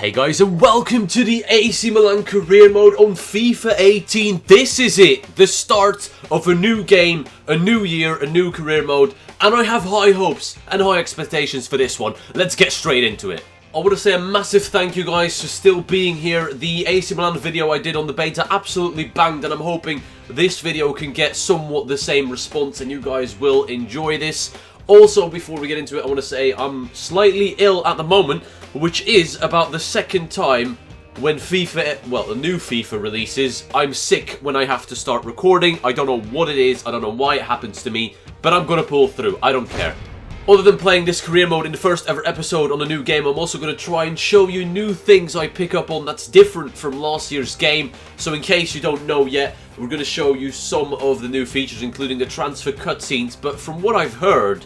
Hey guys, and welcome to the AC Milan career mode on FIFA 18. This is it, the start of a new game, a new year, a new career mode, and I have high hopes and high expectations for this one. Let's get straight into it. I want to say a massive thank you guys for still being here. The AC Milan video I did on the beta absolutely banged, and I'm hoping this video can get somewhat the same response and you guys will enjoy this. Also, before we get into it, I want to say I'm slightly ill at the moment, which is about the second time when the new FIFA releases, I'm sick when I have to start recording. I don't know what it is, I don't know why it happens to me, but I'm going to pull through, I don't care. Other than playing this career mode in the first ever episode on a new game, I'm also going to try and show you new things I pick up on that's different from last year's game. So in case you don't know yet, we're going to show you some of the new features, including the transfer cutscenes, but from what I've heard,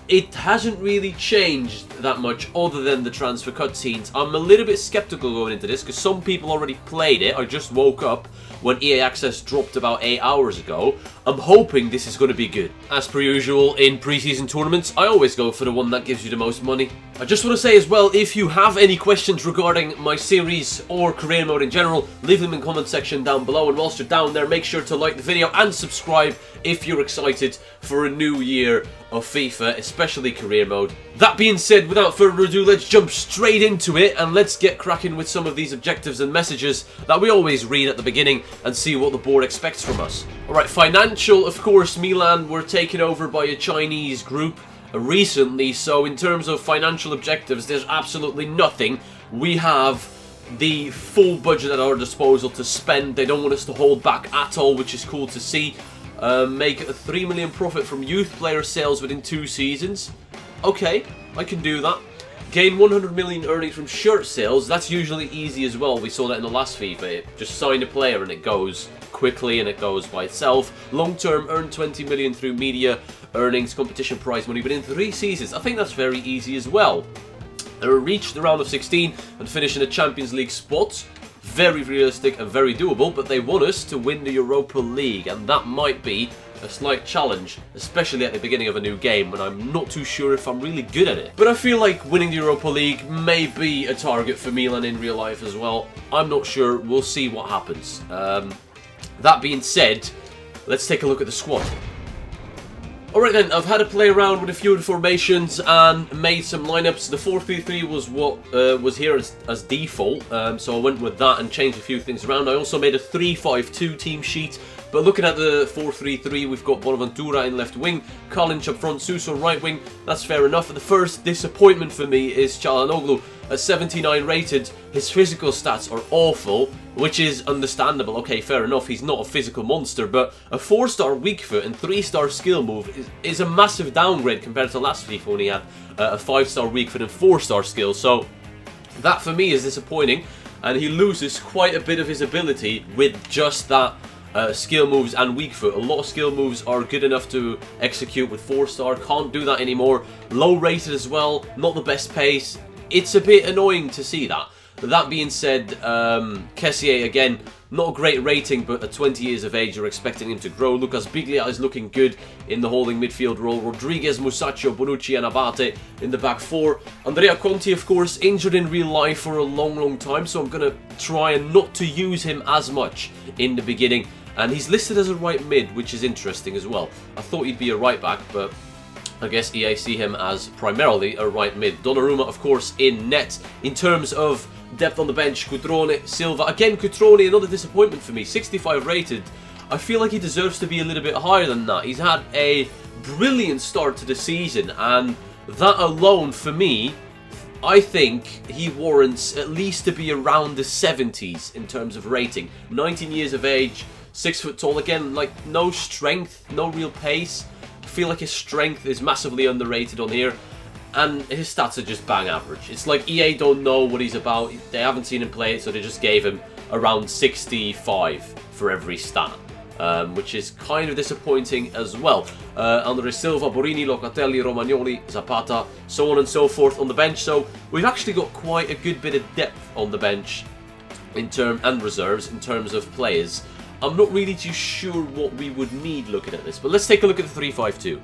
it hasn't really changed that much other than the transfer cutscenes. I'm a little bit skeptical going into this because some people already played it. I just woke up when EA Access dropped about 8 hours ago. I'm hoping this is going to be good. As per usual in pre-season tournaments, I always go for the one that gives you the most money. I just want to say as well, if you have any questions regarding my series or career mode in general, leave them in the comment section down below. And whilst you're down there, make sure to like the video and subscribe if you're excited for a new year of FIFA, especially career mode. That being said, without further ado, let's jump straight into it and let's get cracking with some of these objectives and messages that we always read at the beginning and see what the board expects from us. Alright, financial, of course, Milan were taken over by a Chinese group recently, so in terms of financial objectives, there's absolutely nothing. We have the full budget at our disposal to spend. They don't want us to hold back at all, which is cool to see. Make a 3 million profit from youth player sales within 2 seasons. Okay, I can do that. Gain 100 million earnings from shirt sales. That's usually easy as well. We saw that in the last FIFA. Just sign a player and it goes quickly and it goes by itself. Long term, earn 20 million through media earnings, competition prize money within 3 seasons. I think that's very easy as well. Reach the round of 16 and finish in a Champions League spot. Very realistic and very doable, but they want us to win the Europa League, and that might be a slight challenge, especially at the beginning of a new game when I'm not too sure if I'm really good at it. But I feel like winning the Europa League may be a target for Milan in real life as well. I'm not sure, we'll see what happens. That being said, let's take a look at the squad. Alright then, I've had a play around with a few formations and made some lineups. The 4-3-3 was what was here as default, so I went with that and changed a few things around. I also made a 3-5-2 team sheet, but looking at the 4-3-3, we've got Bonaventura in left wing, Kalinc up front, Suso right wing. That's fair enough. The first disappointment for me is Çalhanoğlu at 79 rated. His physical stats are awful, which is understandable. Okay, fair enough, he's not a physical monster, but a 4-star weak foot and 3-star skill move is a massive downgrade compared to last FIFA when he had a 5-star weak foot and 4-star skill. So that for me is disappointing, and he loses quite a bit of his ability with just that skill moves and weak foot. A lot of skill moves are good enough to execute with 4-star, can't do that anymore. Low rated as well, not the best pace. It's a bit annoying to see that. That being said, Kessié again, not a great rating, but at 20 years of age you're expecting him to grow. Lucas Biglia is looking good in the holding midfield role. Rodriguez, Musacchio, Bonucci and Abate in the back 4. Andrea Conti, of course, injured in real life for a long time, so I'm going to try and not to use him as much in the beginning. And he's listed as a right mid, which is interesting as well. I thought he'd be a right back, but I guess EA see him as primarily a right mid. Donnarumma, of course, in net. In terms of depth on the bench, Cutrone, Silva. Again, Cutrone, another disappointment for me. 65 rated. I feel like he deserves to be a little bit higher than that. He's had a brilliant start to the season, and that alone, for me, I think he warrants at least to be around the 70s in terms of rating. 19 years of age, 6 foot tall. Again, like, no strength, no real pace. I feel like his strength is massively underrated on here, and his stats are just bang average. It's like EA don't know what he's about. They haven't seen him play, so they just gave him around 65 for every stat, which is kind of disappointing as well. Andre Silva, Borini, Locatelli, Romagnoli, Zapata, so on and so forth on the bench. So we've actually got quite a good bit of depth on the bench and reserves in terms of players. I'm not really too sure what we would need looking at this, but let's take a look at the 3-5-2.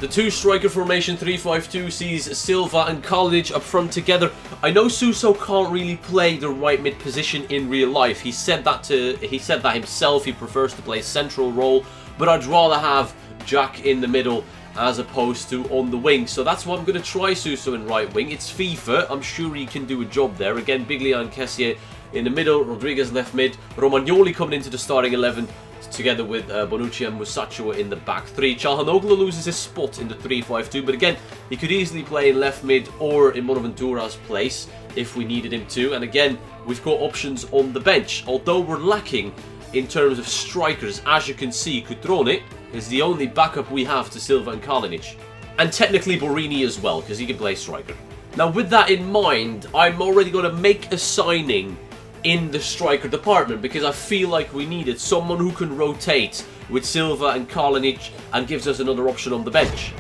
The two striker formation 3-5-2 sees Silva and Kalinic up front together. I know Suso can't really play the right mid position in real life. He said that himself. He prefers to play central role, but I'd rather have Jack in the middle as opposed to on the wing. So that's why I'm going to try Suso in right wing. It's FIFA. I'm sure he can do a job there. Again, Biglia and Kessié in the middle, Rodriguez left mid, Romagnoli coming into the starting 11 together with Bonucci and Musacchio in the back three. Çalhanoğlu loses his spot in the 3-5-2, but again, he could easily play in left mid or in Bonaventura's place if we needed him to. And again, we've got options on the bench. Although we're lacking in terms of strikers, as you can see, Cutrone is the only backup we have to Silva and Kalinic. And technically Borini as well, because he can play striker. Now with that in mind, I'm already going to make a signing in the striker department, because I feel like we needed someone who can rotate with Silva and Kalinic and gives us another option on the bench.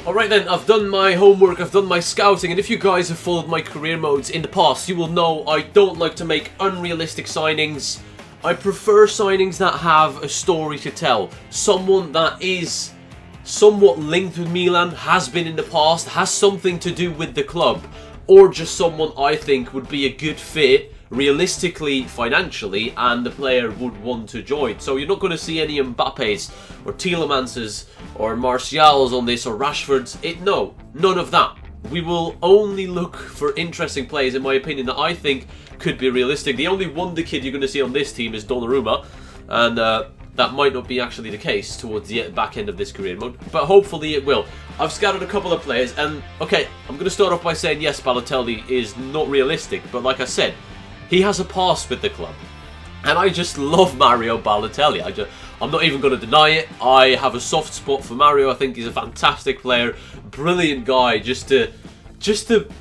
Alright then, I've done my homework, I've done my scouting, and if you guys have followed my career modes in the past, you will know I don't like to make unrealistic signings. I prefer signings that have a story to tell. Someone that is somewhat linked with Milan, has been in the past, has something to do with the club, or just someone I think would be a good fit, realistically, financially, and the player would want to join. So you're not going to see any Mbappes, or Tielemanses, or Martials on this, or Rashfords. No, none of that. We will only look for interesting players, in my opinion, that I think could be realistic. The only wonder kid you're going to see on this team is Donnarumma, and that might not be actually the case towards the back end of this career mode, but hopefully it will. I've scouted a couple of players, and okay, I'm going to start off by saying yes, Balotelli is not realistic, but like I said, he has a past with the club, and I just love Mario Balotelli. I'm not even going to deny it. I have a soft spot for Mario. I think he's a fantastic player, brilliant guy, just to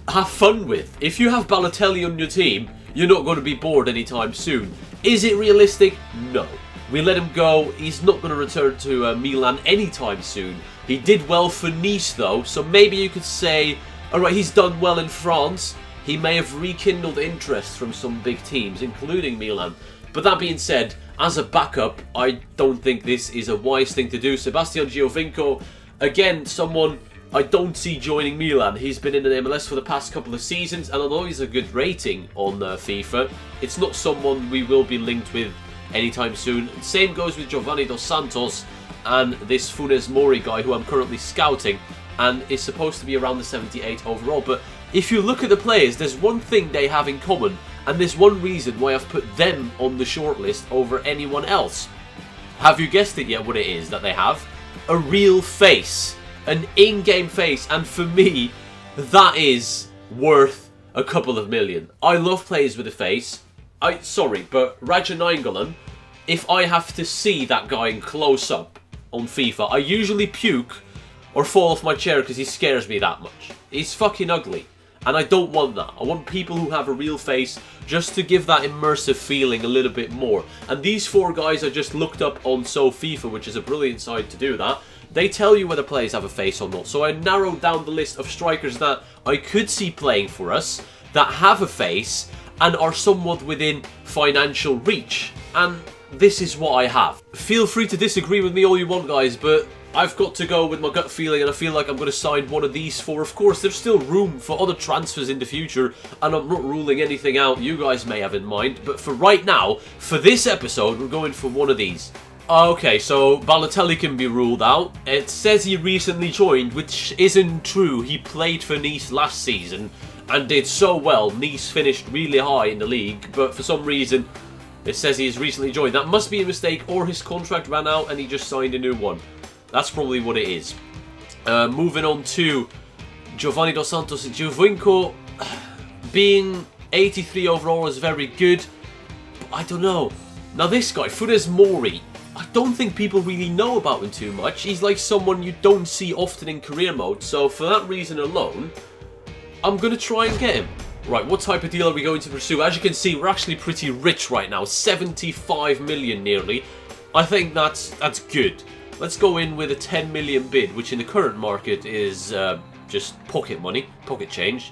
have fun with. If you have Balotelli on your team, you're not going to be bored anytime soon. Is it realistic? No. We let him go. He's not going to return to Milan anytime soon. He did well for Nice though, so maybe you could say, alright, he's done well in France. He may have rekindled interest from some big teams, including Milan. But that being said, as a backup, I don't think this is a wise thing to do. Sebastian Giovinco, again, someone I don't see joining Milan. He's been in the MLS for the past couple of seasons, and although he's a good rating on FIFA, it's not someone we will be linked with anytime soon. Same goes with Giovanni Dos Santos and this Funes Mori guy who I'm currently scouting, and is supposed to be around the 78 overall. But if you look at the players, there's one thing they have in common, and there's one reason why I've put them on the shortlist over anyone else. Have you guessed it yet what it is that they have? A real face. An in-game face, and for me, that is worth a couple of million. I love players with a face. Sorry, but Raja Nainggolan, if I have to see that guy in close up on FIFA, I usually puke or fall off my chair because he scares me that much. He's fucking ugly, and I don't want that. I want people who have a real face just to give that immersive feeling a little bit more. And these four guys I just looked up on FIFA, which is a brilliant site to do that. They tell you whether players have a face or not. So I narrowed down the list of strikers that I could see playing for us, that have a face, and are somewhat within financial reach. And this is what I have. Feel free to disagree with me all you want, guys, but I've got to go with my gut feeling, and I feel like I'm going to sign one of these four. Of course, there's still room for other transfers in the future, and I'm not ruling anything out you guys may have in mind. But for right now, for this episode, we're going for one of these. Okay, so Balotelli can be ruled out. It says he recently joined, which isn't true. He played for Nice last season and did so well. Nice finished really high in the league, but for some reason it says he has recently joined. That must be a mistake, or his contract ran out and he just signed a new one. That's probably what it is. Moving on to Giovanni Dos Santos. Giovinco, being 83 overall, is very good, but I don't know. Now this guy, Funes Mori, I don't think people really know about him too much. He's like someone you don't see often in career mode, so for that reason alone, I'm going to try and get him. Right, what type of deal are we going to pursue? As you can see, we're actually pretty rich right now. 75 million nearly. I think that's good. Let's go in with a 10 million bid, which in the current market is just pocket money, pocket change.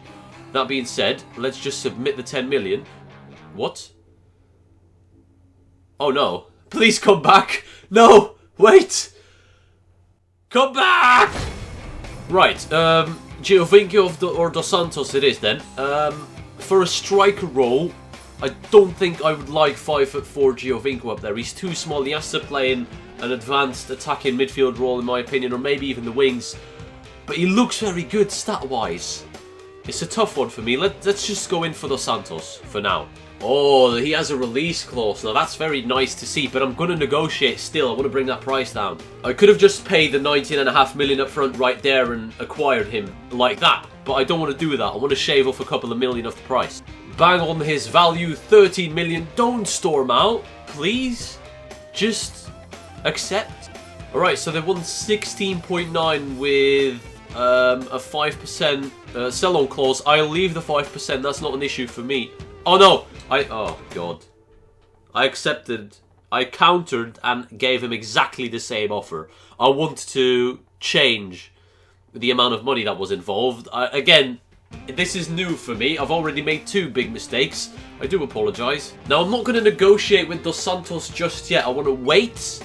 That being said, let's just submit the 10 million. What? Oh no. Please come back. No, wait. Come back. Right, Giovinco or Dos Santos it is then. For a striker role, I don't think I would like 5'4" Giovinco up there. He's too small. He has to play in an advanced attacking midfield role in my opinion, or maybe even the wings. But he looks very good stat-wise. It's a tough one for me. Let's just go in for Dos Santos for now. Oh, he has a release clause. Now, that's very nice to see, but I'm going to negotiate still. I want to bring that price down. I could have just paid the 19.5 million up front right there and acquired him like that, but I don't want to do that. I want to shave off a couple of million off the price. Bang on his value, 13 million. Don't storm out, please. Just accept. Alright, so they won 16.9 with a 5% sell-on clause. I'll leave the 5%. That's not an issue for me. Oh no! Oh god. I accepted. I countered and gave him exactly the same offer. I want to change the amount of money that was involved. Again, this is new for me. I've already made 2 big mistakes. I do apologise. Now, I'm not going to negotiate with Dos Santos just yet. I want to wait.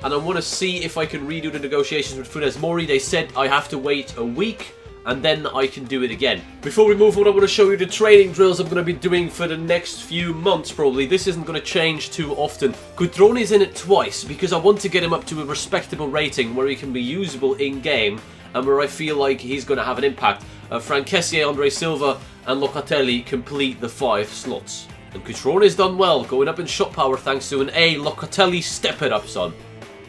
And I want to see if I can redo the negotiations with Funes Mori. They said I have to wait a week. And then I can do it again. Before we move on, I want to show you the training drills I'm going to be doing for the next few months, probably. This isn't going to change too often. Cutrone is in it twice, because I want to get him up to a respectable rating where he can be usable in-game, and where I feel like he's going to have an impact. Frank Kessié, Andre Silva, and Locatelli complete the 5 slots. And Cutrone has done well, going up in shot power thanks to an A. Locatelli, step it up, son.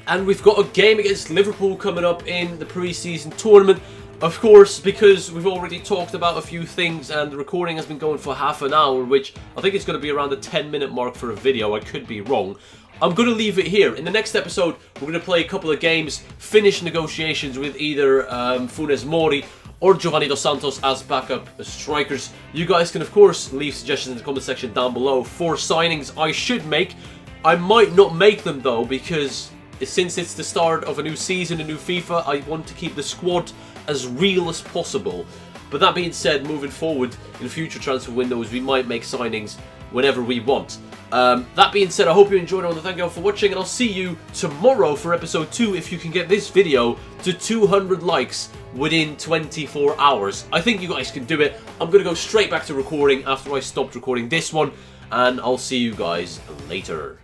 And we've got a game against Liverpool coming up in the pre-season tournament. Of course, because we've already talked about a few things and the recording has been going for half an hour, which I think it's going to be around the 10-minute mark for a video. I could be wrong. I'm going to leave it here. In the next episode, we're going to play a couple of games, finish negotiations with either Funes Mori or Giovanni Dos Santos as backup strikers. You guys can, of course, leave suggestions in the comment section down below for signings I should make. I might not make them, though, because since it's the start of a new season, a new FIFA, I want to keep the squad as real as possible. But that being said, moving forward in future transfer windows, we might make signings whenever we want. That being said, I hope you enjoyed it. I want to thank you all for watching, and I'll see you tomorrow for episode 2 if you can get this video to 200 likes within 24 hours. I think you guys can do it. I'm going to go straight back to recording after I stopped recording this one, and I'll see you guys later.